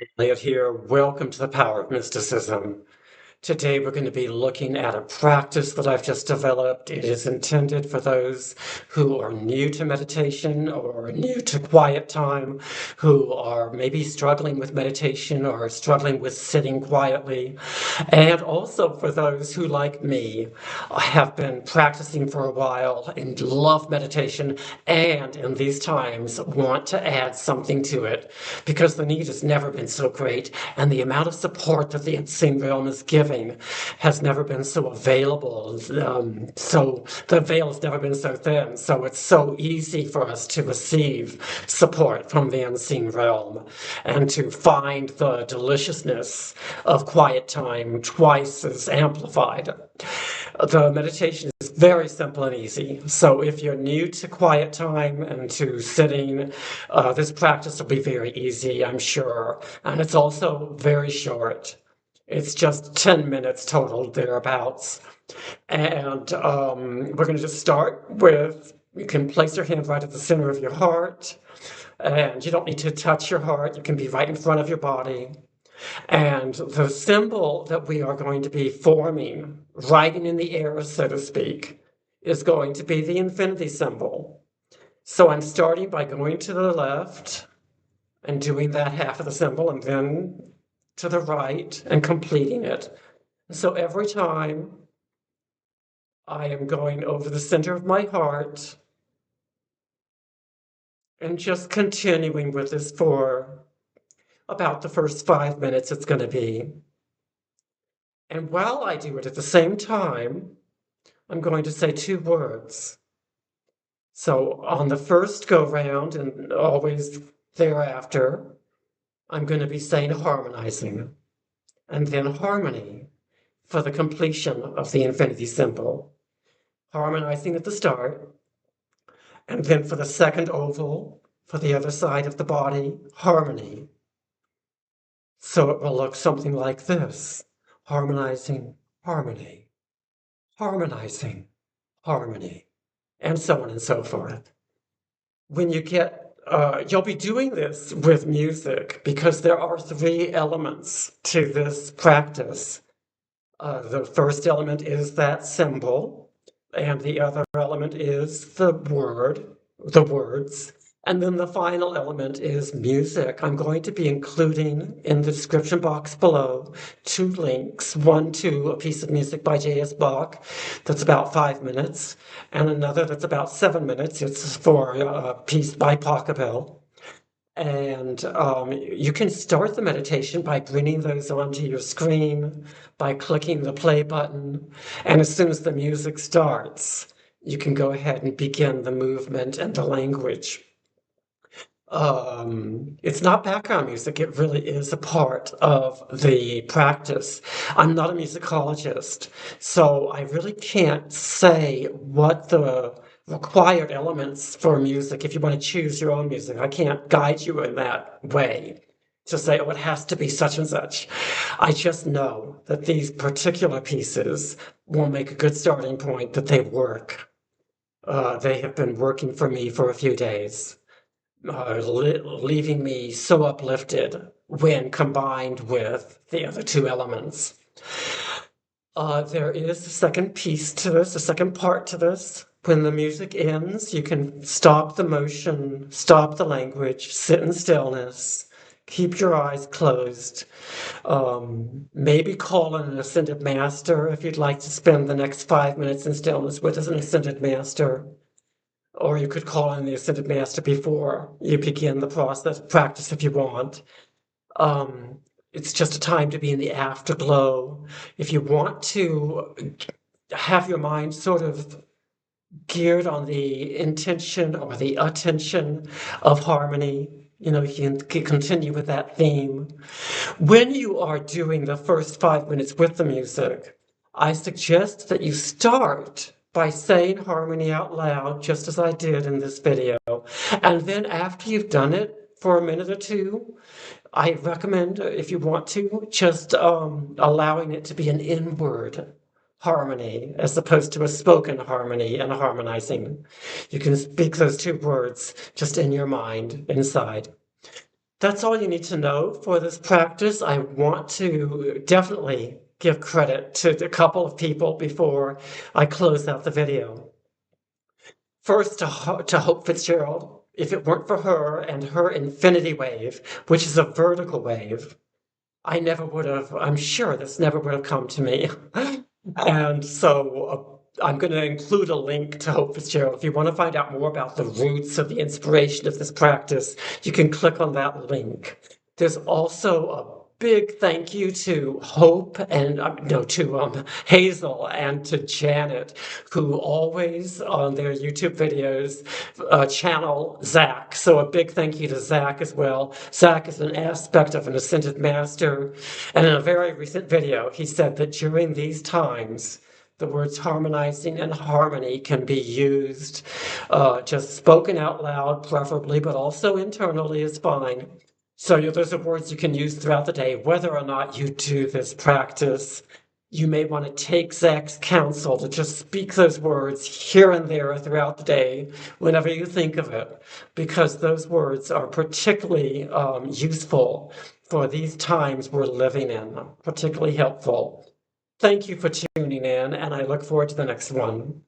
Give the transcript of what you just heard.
Elliot here. Welcome to the Power of Mysticism. Today we're going to be looking at a practice that I've just developed. It is intended for those who are new to meditation or new to quiet time, who are maybe struggling with meditation or struggling with sitting quietly, and also for those who, like me, have been practicing for a while and love meditation and in these times want to add something to it because the need has never been so great and the amount of support that the unseen realm is giving has never been so available. So the veil has never been so thin. So it's so easy for us to receive support from the unseen realm and to find the deliciousness of quiet time twice as amplified. The meditation is very simple and easy. So if you're new to quiet time and to sitting, this practice will be very easy, I'm sure. And it's also very short. It's just 10 minutes total, thereabouts. And we're going to just start with, you can place your hand right at the center of your heart. And you don't need to touch your heart. You can be right in front of your body. And the symbol that we are going to be forming, writing in the air, so to speak, is going to be the infinity symbol. So I'm starting by going to the left and doing that half of the symbol, and then to the right and completing it. So every time I am going over the center of my heart and just continuing with this for about the first 5 minutes it's going to be. And while I do it at the same time, I'm going to say two words. So on the first go round and always thereafter, I'm going to be saying harmonizing and then harmony for the completion of the infinity symbol. Harmonizing at the start, and then for the second oval, for the other side of the body, harmony. So it will look something like this: harmonizing, harmony, harmonizing, harmony, and so on and so forth. When you get, you'll be doing this with music because there are three elements to this practice. The first element is that symbol, and the other element is the words, and then the final element is music. I'm going to be including in the description box below two links, one to a piece of music by J.S. Bach that's about 5 minutes, and another that's about 7 minutes. It's for a piece by Pachelbel. And you can start the meditation by bringing those onto your screen, by clicking the play button. And as soon as the music starts, you can go ahead and begin the movement and the language. It's not background music, it really is a part of the practice. I'm not a musicologist, so I really can't say what the required elements for music, if you want to choose your own music, I can't guide you in that way to say, oh, it has to be such and such. I just know that these particular pieces will make a good starting point, that they work. They have been working for me for a few days. Leaving me so uplifted when combined with the other two elements. There is a second piece to this, a second part to this. When the music ends, you can stop the motion, stop the language, sit in stillness, keep your eyes closed. Maybe call in an ascended master if you'd like to spend the next 5 minutes in stillness with an ascended master. Or you could call in the ascended master before you begin the process practice if you want. It's just a time to be in the afterglow. If you want to have your mind sort of geared on the intention or the attention of harmony, you can continue with that theme. When you are doing the first 5 minutes with the music, I suggest that you start by saying harmony out loud, just as I did in this video. And then after you've done it for a minute or two, I recommend, if you want to, just allowing it to be an inward harmony as opposed to a spoken harmony and harmonizing. You can speak those two words just in your mind, inside. That's all you need to know for this practice. I want to definitely give credit to a couple of people before I close out the video. First, to Hope Fitzgerald. If it weren't for her and her infinity wave, which is a vertical wave, I never would have, I'm sure this never would have come to me. And so I'm going to include a link to Hope Fitzgerald. If you want to find out more about the roots of the inspiration of this practice, you can click on that link. There's also a big thank you to Hope and no, to Hazel and to Janet, who always on their YouTube videos channel Zach. So a big thank you to Zach as well. Zach is an aspect of an ascended master, and in a very recent video, he said that during these times, the words harmonizing and harmony can be used, just spoken out loud, preferably, but also internally is fine. So those are words you can use throughout the day, whether or not you do this practice. You may want to take Zach's counsel to just speak those words here and there throughout the day, whenever you think of it, because those words are particularly useful for these times we're living in, particularly helpful. Thank you for tuning in, and I look forward to the next one.